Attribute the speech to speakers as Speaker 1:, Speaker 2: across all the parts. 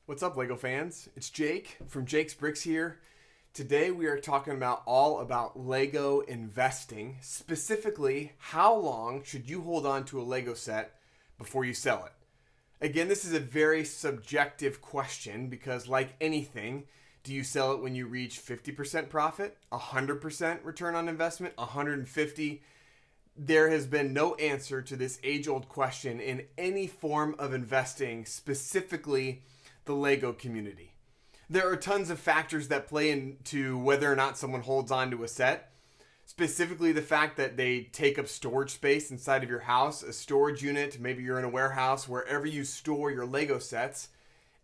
Speaker 1: What's up, Lego fans? It's Jake from Jake's Bricks here. Today we are talking about all about Lego investing. Specifically, how long should you hold on to a Lego set before you sell it? Again, this is a very subjective question because like anything, do you sell it when you reach 50% profit, 100% return on investment, 150? There has been no answer to this age-old question in any form of investing, specifically the Lego community. There are tons of factors that play into whether or not someone holds on to a set. Specifically, the fact that they take up storage space inside of your house, a storage unit, maybe you're in a warehouse, wherever you store your Lego sets.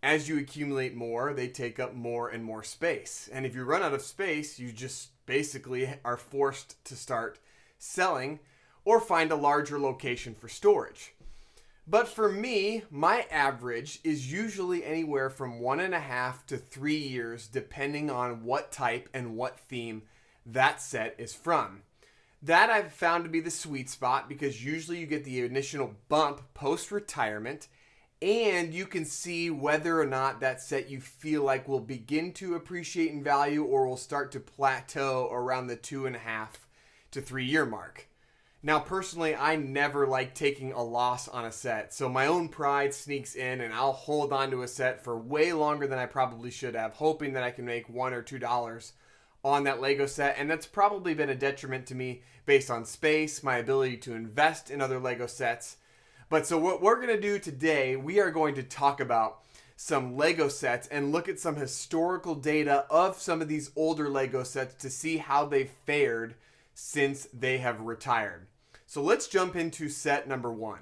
Speaker 1: As you accumulate more, they take up more and more space. And if you run out of space, you just basically are forced to start selling or find a larger location for storage. But for me, my average is usually anywhere from 1.5 to 3 years, depending on what type and what theme that set is from. That I've found to be the sweet spot because usually you get the initial bump post-retirement and you can see whether or not that set you feel like will begin to appreciate in value or will start to plateau around the 2.5 to 3 year mark. Now, personally, I never like taking a loss on a set, so my own pride sneaks in and I'll hold on to a set for way longer than I probably should have, hoping that I can make $1 or $2 on that Lego set, and that's probably been a detriment to me based on space, my ability to invest in other Lego sets. But so what we're going to do today, we are going to talk about some Lego sets and look at some historical data of some of these older Lego sets to see how they've fared since they have retired. So let's jump into set number 1.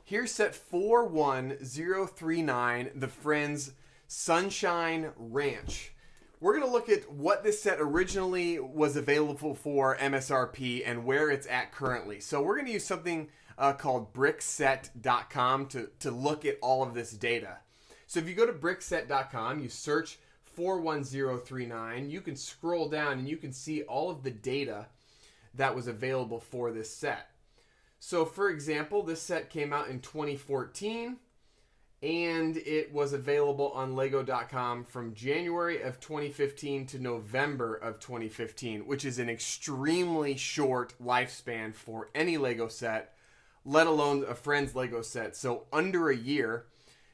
Speaker 1: Here's set 41039, the Friends Sunshine Ranch. We're going to look at what this set originally was available for MSRP and where it's at currently. So we're going to use something called brickset.com to look at all of this data. So if you go to brickset.com, you search 41039, you can scroll down and you can see all of the data that was available for this set. So for example, this set came out in 2014 and it was available on lego.com from January of 2015 to November of 2015, which is an extremely short lifespan for any Lego set, let alone a Friends Lego set. So under a year,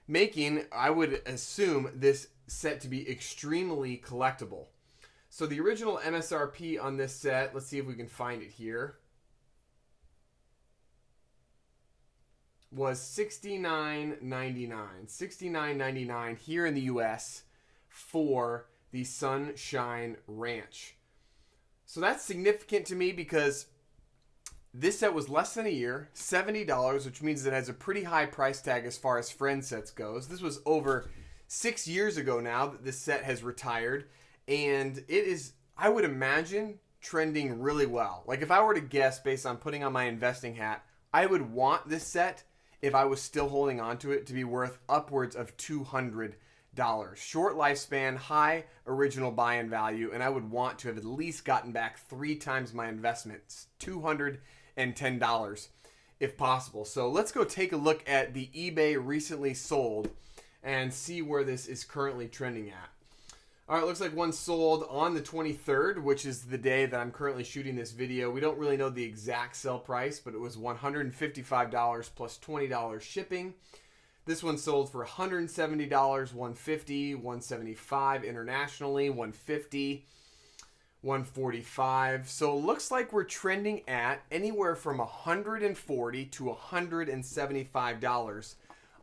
Speaker 1: making, I would assume, this set to be extremely collectible. So the original MSRP on this set, let's see if we can find it here, was $69.99. $69.99 here in the US for the Sunshine Ranch. So that's significant to me because this set was less than a year, $70, which means it has a pretty high price tag as far as Friends sets goes. This was over 6 years ago now that this set has retired. And it is, I would imagine, trending really well. Like if I were to guess based on putting on my investing hat, I would want this set, if I was still holding on to it, to be worth upwards of $200. Short lifespan, high original buy-in value, and I would want to have at least gotten back 3 times my investments, $210 if possible. So let's go take a look at the eBay recently sold and see where this is currently trending at. All right, looks like one sold on the 23rd, which is the day that I'm currently shooting this video. We don't really know the exact sell price, but it was $155 plus $20 shipping. This one sold for $170, $150, $175 internationally, $150, $145. So it looks like we're trending at anywhere from $140 to $175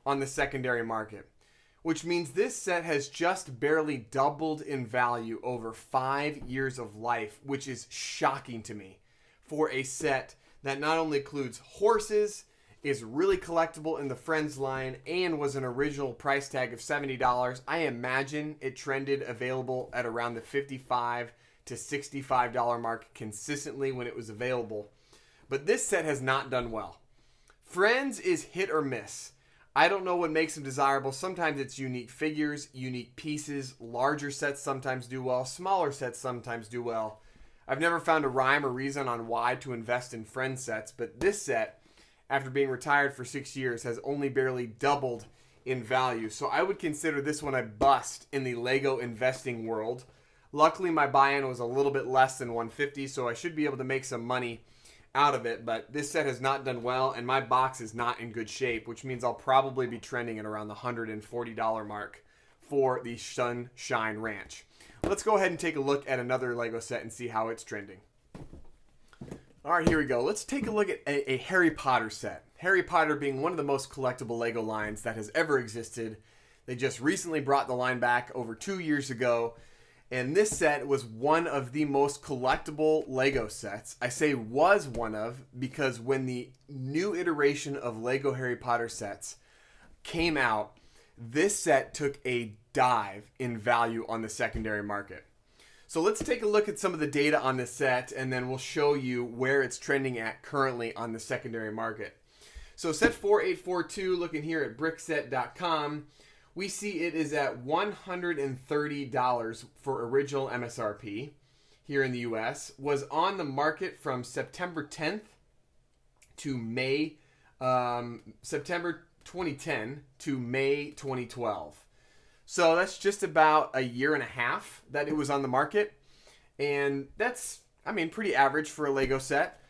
Speaker 1: on the secondary market, which means this set has just barely doubled in value over 5 years of life, which is shocking to me for a set that not only includes horses, is really collectible in the Friends line, and was an original price tag of $70. I imagine it trended available at around the $55 to $65 mark consistently when it was available. But this set has not done well. Friends is hit or miss. I don't know what makes them desirable. Sometimes it's unique figures, unique pieces. Larger sets sometimes do well. Smaller sets sometimes do well. I've never found a rhyme or reason on why to invest in Friends sets, but this set, after being retired for 6 years, has only barely doubled in value. So I would consider this one a bust in the Lego investing world. Luckily, my buy-in was a little bit less than 150, so I should be able to make some money out of it. But this set has not done well, and my box is not in good shape, which means I'll probably be trending at around the $140 mark for the Sunshine Ranch. Let's go ahead and take a look at another Lego set and see how it's trending. All right, here we go. Let's take a look at a Harry Potter set. Harry Potter being one of the most collectible Lego lines that has ever existed. They just recently brought the line back over 2 years ago. And this set was one of the most collectible Lego sets. I say was one of because when the new iteration of Lego Harry Potter sets came out, this set took a dive in value on the secondary market. So let's take a look at some of the data on this set, and then we'll show you where it's trending at currently on the secondary market. So set 4842, looking here at brickset.com, we see it is at $130 for original MSRP here in the US. Was on the market from September 10th to May, September 2010 to May 2012. So that's just about a year and a half that it was on the market. And that's, I mean, pretty average for a Lego set.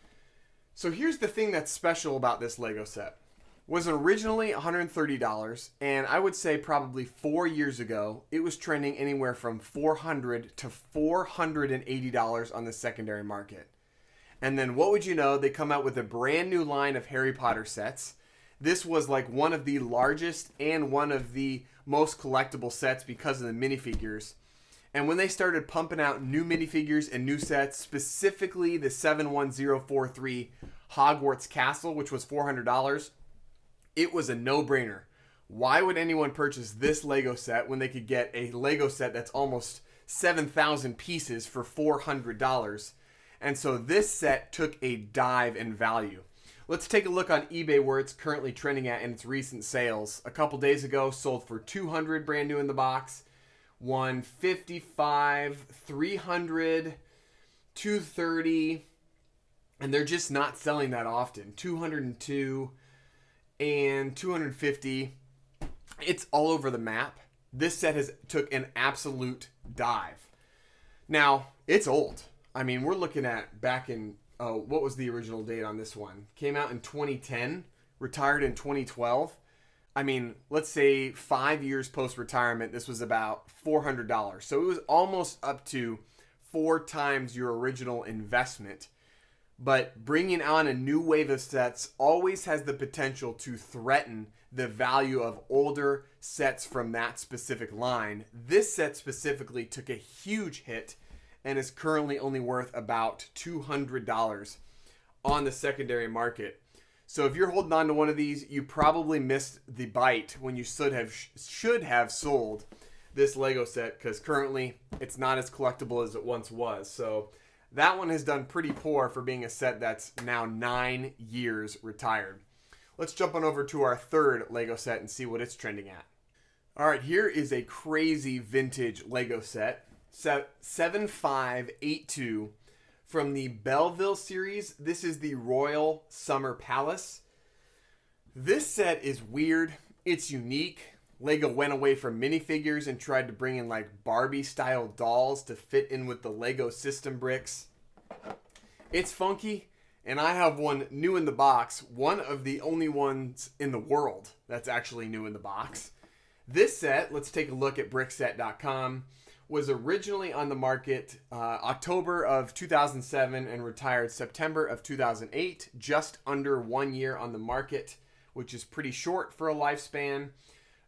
Speaker 1: So here's the thing that's special about this Lego set. Was originally $130, and I would say probably 4 years ago, it was trending anywhere from $400 to $480 on the secondary market. And then what would you know, they come out with a brand new line of Harry Potter sets. This was like one of the largest and one of the most collectible sets because of the minifigures. And when they started pumping out new minifigures and new sets, specifically the 71043 Hogwarts Castle, which was $400, it was a no-brainer. Why would anyone purchase this Lego set when they could get a Lego set that's almost 7,000 pieces for $400? And so this set took a dive in value. Let's take a look on eBay where it's currently trending at in its recent sales. A couple days ago, sold for $200 brand new in the box, $155, $300, $230, and they're just not selling that often. $202 and $250. It's all over the map. This set has took an absolute dive. Now, it's old. I mean, we're looking at back in, what was the original date on this one? Came out in 2010, retired in 2012. I mean, let's say 5 years post-retirement, this was about $400. So it was almost up to 4 times your original investment. But bringing on a new wave of sets always has the potential to threaten the value of older sets from that specific line. This set specifically took a huge hit and is currently only worth about $200 on the secondary market. So if you're holding on to one of these, you probably missed the bite when you should have sold this Lego set, because currently it's not as collectible as it once was. So that one has done pretty poor for being a set that's now 9 years retired. Let's jump on over to our third Lego set and see what it's trending at. All right, here is a crazy vintage Lego set. 7582 from the Belleville series. This is the Royal Summer Palace. This set is weird. It's unique. Lego went away from minifigures and tried to bring in like Barbie style dolls to fit in with the Lego system bricks. It's funky, and I have one new in the box, one of the only ones in the world that's actually new in the box. This set, let's take a look at brickset.com, was originally on the market October of 2007 and retired September of 2008, just under 1 year on the market, which is pretty short for a lifespan.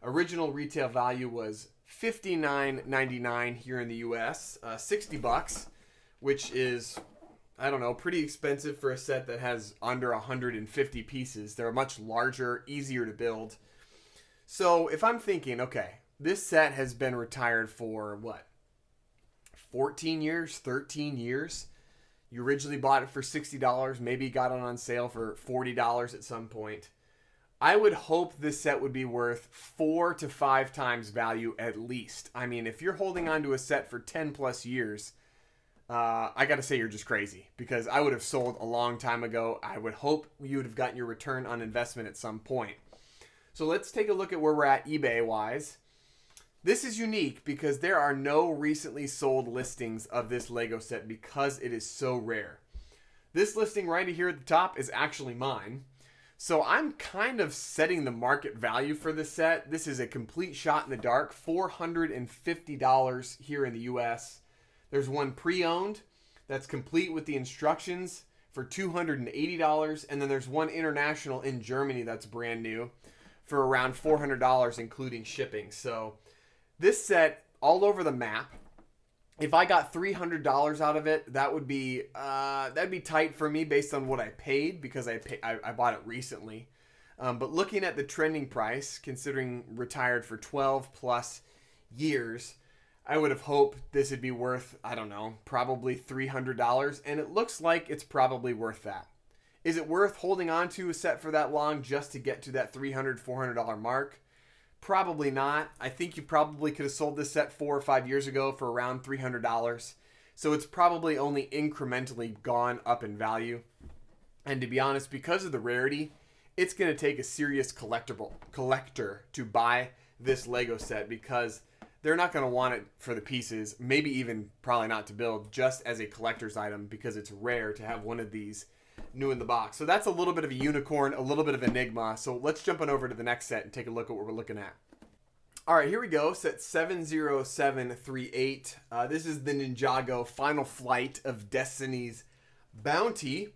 Speaker 1: Original retail value was $59.99 here in the US, $60, which is, I don't know, pretty expensive for a set that has under 150 pieces. They're much larger, easier to build. So if I'm thinking, okay, this set has been retired for what? 14 years, 13 years. You originally bought it for $60, maybe got it on sale for $40 at some point. I would hope this set would be worth 4 to 5 times value at least. I mean, if you're holding on to a set for 10 plus years, I got to say you're just crazy, because I would have sold a long time ago. I would hope you would have gotten your return on investment at some point. So let's take a look at where we're at eBay-wise. This is unique because there are no recently sold listings of this Lego set because it is so rare. This listing right here at the top is actually mine. So I'm kind of setting the market value for this set. This is a complete shot in the dark, $450 here in the US. There's one pre-owned that's complete with the instructions for $280. And then there's one international in Germany that's brand new for around $400, including shipping. So this set all over the map. If I got $300 out of it, that'd be tight for me based on what I paid because I bought it recently. But looking at the trending price, considering retired for 12 plus years, I would have hoped this would be worth, I don't know, probably $300. And it looks like it's probably worth that. Is it worth holding on to a set for that long just to get to that $300, $400 mark? Probably not. I think you probably could have sold this set 4 or 5 years ago for around $300. So it's probably only incrementally gone up in value. And to be honest, because of the rarity, it's going to take a serious collector to buy this Lego set because they're not going to want it for the pieces, maybe even probably not to build, just as a collector's item because it's rare to have one of these new in the box. So that's a little bit of a unicorn, a little bit of enigma. So let's jump on over to the next set and take a look at what we're looking at. All right, here we go. Set 70738. This is the Ninjago Final Flight of Destiny's Bounty.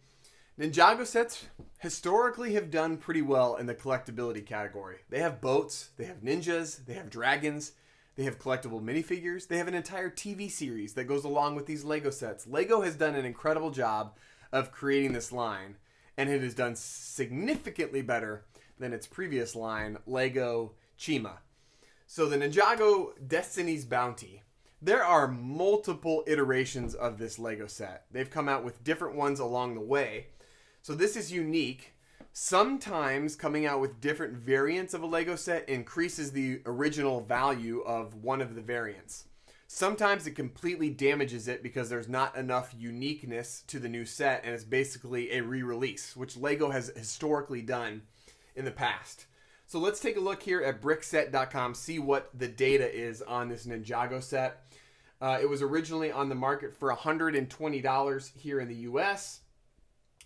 Speaker 1: Ninjago sets historically have done pretty well in the collectability category. They have boats, they have ninjas, they have dragons, they have collectible minifigures, they have an entire TV series that goes along with these Lego sets. Lego has done an incredible job of creating this line, and it has done significantly better than its previous line, Lego Chima. So the Ninjago Destiny's Bounty. There are multiple iterations of this Lego set. They've come out with different ones along the way. So this is unique. Sometimes coming out with different variants of a Lego set increases the original value of one of the variants. Sometimes it completely damages it because there's not enough uniqueness to the new set and it's basically a re-release, which Lego has historically done in the past. So let's take a look here at brickset.com, see what the data is on this Ninjago set. It was originally on the market for $120 here in the US,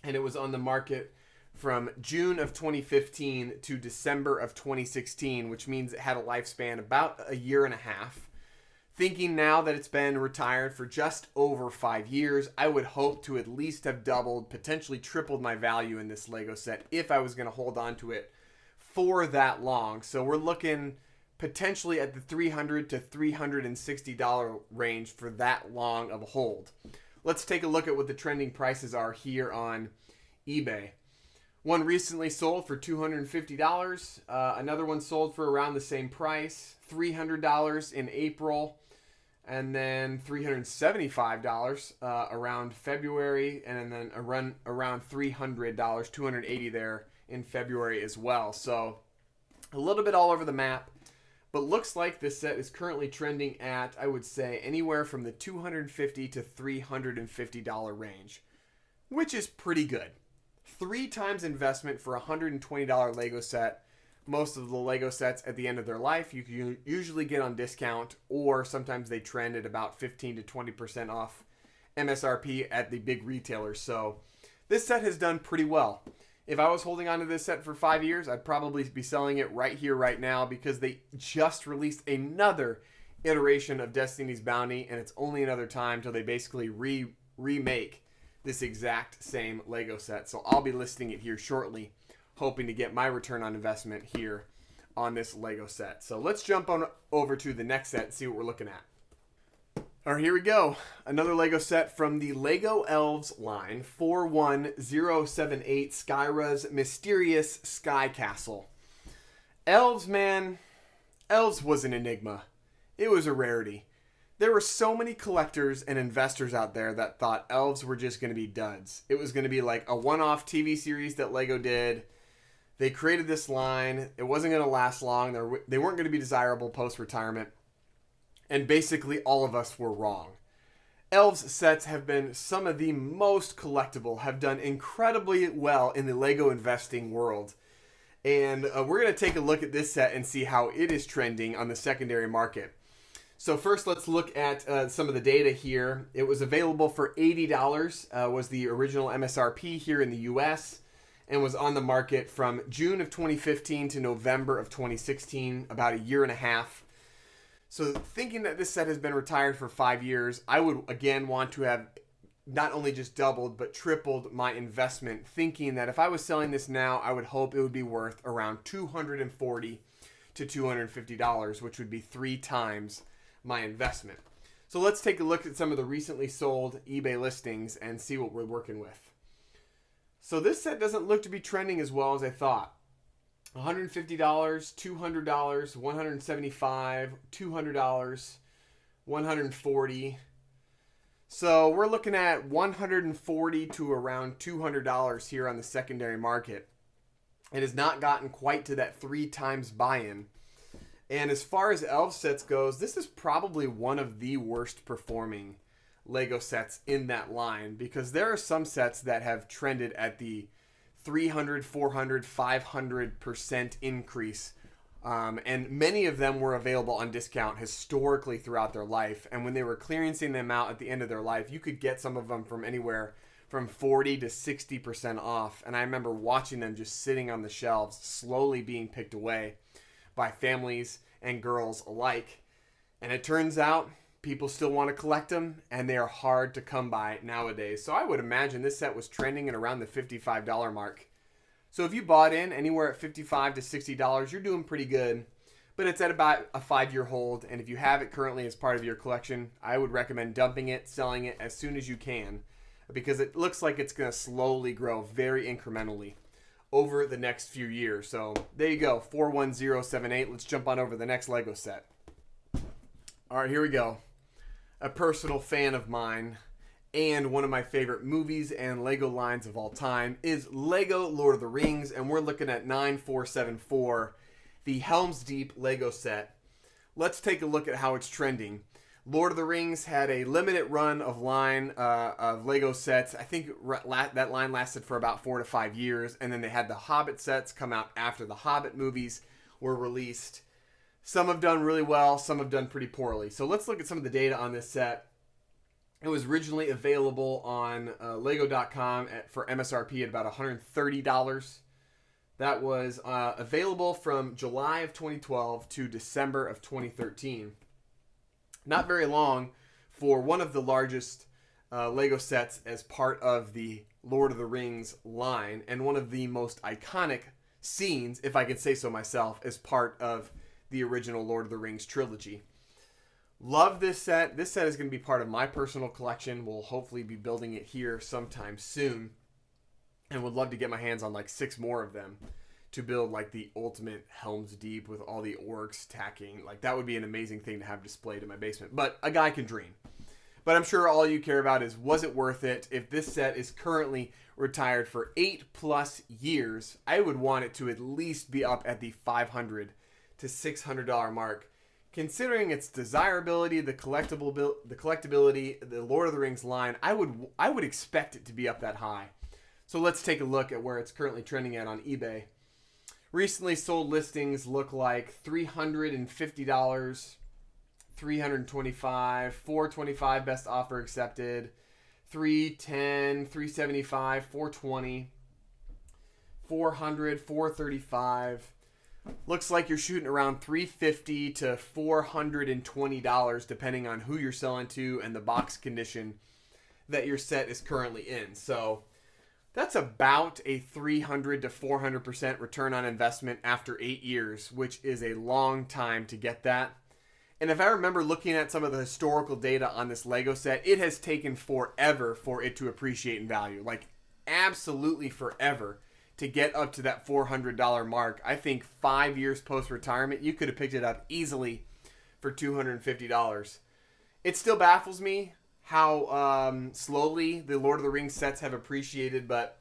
Speaker 1: and it was on the market from June of 2015 to December of 2016, which means it had a lifespan about a year and a half. Thinking now that it's been retired for just over 5 years, I would hope to at least have doubled, potentially tripled my value in this Lego set if I was going to hold on to it for that long. So we're looking potentially at the $300 to $360 range for that long of a hold. Let's take a look at what the trending prices are here on eBay. One recently sold for $250. Another one sold for around the same price, $300 in April, and then $375 around February, and then around $300, $280 there in February as well. So a little bit all over the map, but looks like this set is currently trending at, I would say, anywhere from the $250 to $350 range, which is pretty good. 3 times investment for a $120 Lego set. Most of the Lego sets at the end of their life you can usually get on discount, or sometimes they trend at about 15 to 20% off MSRP at the big retailers. So this set has done pretty well. If I was holding on to this set for 5 years, I'd probably be selling it right here, right now, because they just released another iteration of Destiny's Bounty, and it's only another time till they basically remake this exact same Lego set. So I'll be listing it here shortly, hoping to get my return on investment here on this Lego set. So let's jump on over to the next set and see what we're looking at. All right, here we go. Another Lego set from the Lego Elves line, 41078 Skyra's Mysterious Sky Castle. Elves, man, Elves was an enigma. It was a rarity. There were so many collectors and investors out there that thought Elves were just going to be duds. It was going to be like a one-off TV series that Lego did. They created this line. It wasn't going to last long. They weren't going to be desirable post-retirement. And basically all of us were wrong. Elves sets have been some of the most collectible, have done incredibly well in the Lego investing world. And we're going to take a look at this set and see how it is trending on the secondary market. So first, let's look at some of the data here. It was available for $80, was the original MSRP here in the US, and was on the market from June of 2015 to November of 2016, about a year and a half. So thinking that this set has been retired for 5 years, I would again want to have not only just doubled, but tripled my investment, thinking that if I was selling this now, I would hope it would be worth around $240 to $250, which would be 3 times my investment. So let's take a look at some of the recently sold eBay listings and see what we're working with. So this set doesn't look to be trending as well as I thought. $150, $200, $175, $200, $140. So we're looking at $140 to around $200 here on the secondary market. It has not gotten quite to that 3 times buy-in. And as far as Elves sets goes, this is probably one of the worst performing Lego sets in that line, because there are some sets that have trended at the 300, 400, 500% increase. And many of them were available on discount historically throughout their life. And when they were clearancing them out at the end of their life, you could get some of them from anywhere from 40 to 60% off. And I remember watching them just sitting on the shelves, slowly being picked away by families and girls alike. And it turns out people still want to collect them, and they are hard to come by nowadays. So I would imagine this set was trending at around the $55 mark. So if you bought in anywhere at $55 to $60, you're doing pretty good. But it's at about a 5-year hold, and if you have it currently as part of your collection, I would recommend dumping it, selling it as soon as you can, because it looks like it's going to slowly grow very incrementally over the next few years. So there you go, 41078. Let's jump on over the next Lego set. All right, here we go. A personal fan of mine and one of my favorite movies and Lego lines of all time is Lego Lord of the Rings, and we're looking at 9474, the Helm's Deep Lego set. Let's take a look at how it's trending. Lord of the Rings had a limited run of Lego sets. I think that line lasted for about 4 to 5 years, and then they had the Hobbit sets come out after the Hobbit movies were released. Some have done really well, some have done pretty poorly. So let's look at some of the data on this set. It was originally available on Lego.com for MSRP at about $130. That was available from July of 2012 to December of 2013. Not very long for one of the largest Lego sets as part of the Lord of the Rings line, and one of the most iconic scenes, if I could say so myself, as part of the original Lord of the Rings trilogy. Love this set. This set is going to be part of my personal collection. We'll hopefully be building it here sometime soon, and would love to get my hands on like 6 more of them to build like the ultimate Helm's Deep with all the orcs tacking. Like, that would be an amazing thing to have displayed in my basement. But a guy can dream. But I'm sure all you care about is, was it worth it? If this set is currently retired for 8+ years, I would want it to at least be up at the $500 to $600 mark. Considering its desirability, the collectability, the Lord of the Rings line, I would expect it to be up that high. So let's take a look at where it's currently trending at on eBay. Recently sold listings look like $350, $325, $425 best offer accepted, $310, $375, $420, $400, $435. Looks like you're shooting around $350 to $420 depending on who you're selling to and the box condition that your set is currently in. So that's about a 300 to 400% return on investment after 8 years, which is a long time to get that. And if I remember looking at some of the historical data on this Lego set, it has taken forever for it to appreciate in value. Like, absolutely forever to get up to that $400 mark. I think 5 years post-retirement, you could have picked it up easily for $250. It still baffles me how slowly the Lord of the Rings sets have appreciated, but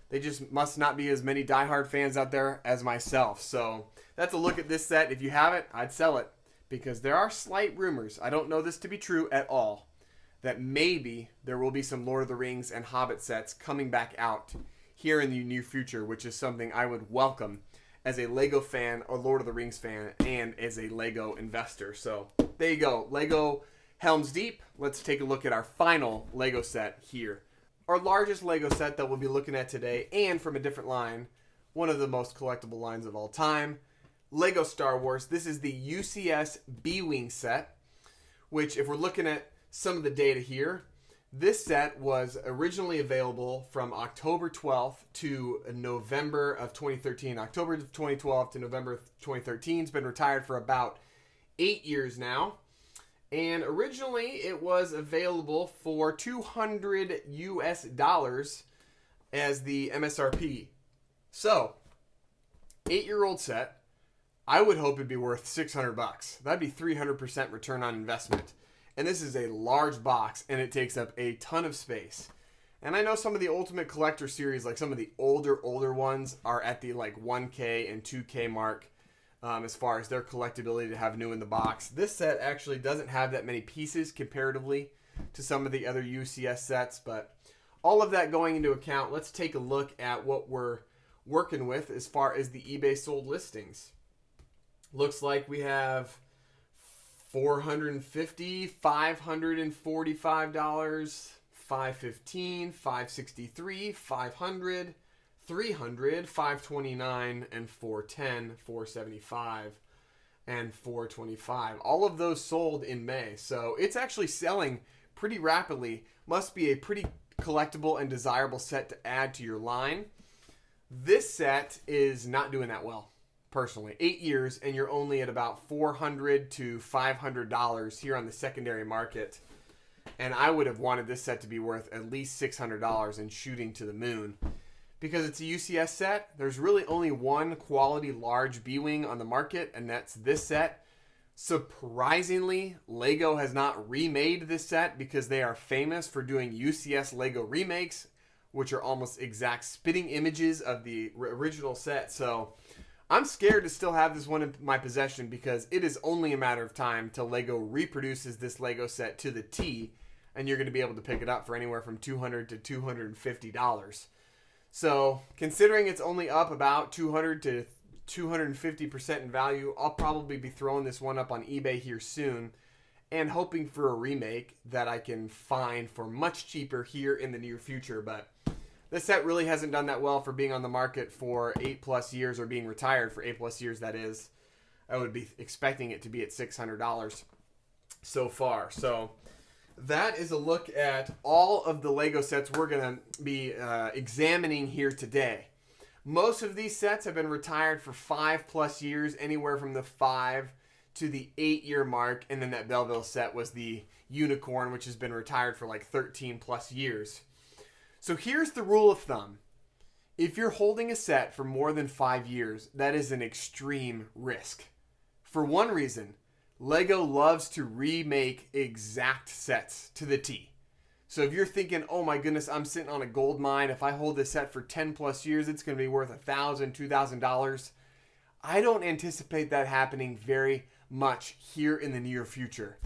Speaker 1: they just must not be as many diehard fans out there as myself. So that's a look at this set. If you have it, I'd sell it, because there are slight rumors, I don't know this to be true at all, that maybe there will be some Lord of the Rings and Hobbit sets coming back out here in the near future, which is something I would welcome as a Lego fan, a Lord of the Rings fan, and as a Lego investor. So there you go. Lego Helm's Deep. Let's take a look at our final Lego set here. Our largest Lego set that we'll be looking at today, and from a different line, one of the most collectible lines of all time, Lego Star Wars. This is the UCS B-Wing set, which if we're looking at some of the data here, this set was originally available from October 12th to November of 2013. October of 2012 to November of 2013. It's been retired for about 8 years now. And originally it was available for $200 US as the MSRP. So, 8-year-old set, I would hope it'd be worth $600. That'd be 300% return on investment. And this is a large box, and it takes up a ton of space. And I know some of the Ultimate Collector series, like some of the older ones, are at the like 1K and 2K mark as far as their collectability to have new in the box. This set actually doesn't have that many pieces comparatively to some of the other UCS sets, but all of that going into account, let's take a look at what we're working with as far as the eBay sold listings. Looks like we have $450, $545, $515, $563, $500, $300, $529, and $410, $475, and $425. All of those sold in May. So it's actually selling pretty rapidly. Must be a pretty collectible and desirable set to add to your line. This set is not doing that well. Personally, 8 years, and you're only at about $400 to $500 here on the secondary market. And I would have wanted this set to be worth at least $600 and shooting to the moon. Because it's a UCS set, there's really only one quality large B-Wing on the market, and that's this set. Surprisingly, Lego has not remade this set because they are famous for doing UCS Lego remakes, which are almost exact spitting images of the original set. So I'm scared to still have this one in my possession because it is only a matter of time till Lego reproduces this Lego set to the T, and you're going to be able to pick it up for anywhere from $200 to $250. So considering it's only up about 200 to 250% in value, I'll probably be throwing this one up on eBay here soon and hoping for a remake that I can find for much cheaper here in the near future. But this set really hasn't done that well for being on the market for 8+ years, or being retired for 8+ years, that is. I would be expecting it to be at $600 so far. So that is a look at all of the Lego sets we're going to be examining here today. Most of these sets have been retired for 5+ years, anywhere from the 5 to the 8-year mark. And then that Belleville set was the Unicorn, which has been retired for like 13+ years. So here's the rule of thumb. If you're holding a set for more than 5 years, that is an extreme risk. For one reason, Lego loves to remake exact sets to the T. So if you're thinking, oh my goodness, I'm sitting on a gold mine. If I hold this set for 10+ years, it's going to be worth $1,000, $2,000. I don't anticipate that happening very much here in the near future.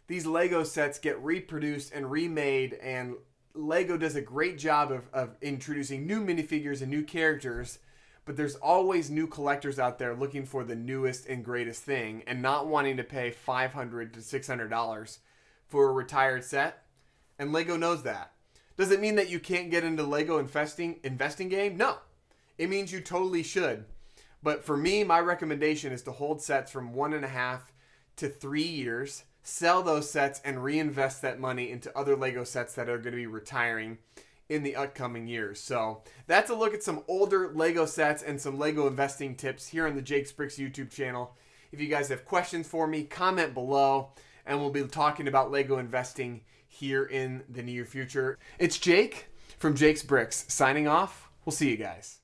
Speaker 1: These Lego sets get reproduced and remade, and Lego does a great job of introducing new minifigures and new characters, but there's always new collectors out there looking for the newest and greatest thing and not wanting to pay $500 to $600 for a retired set. And Lego knows that. Does it mean that you can't get into Lego investing game? No. It means you totally should. But for me, my recommendation is to hold sets from 1.5 to 3 years, sell those sets, and reinvest that money into other Lego sets that are going to be retiring in the upcoming years. So that's a look at some older Lego sets and some Lego investing tips here on the Jake's Bricks YouTube channel. If you guys have questions for me, comment below, and we'll be talking about Lego investing here in the near future. It's Jake from Jake's Bricks signing off. We'll see you guys.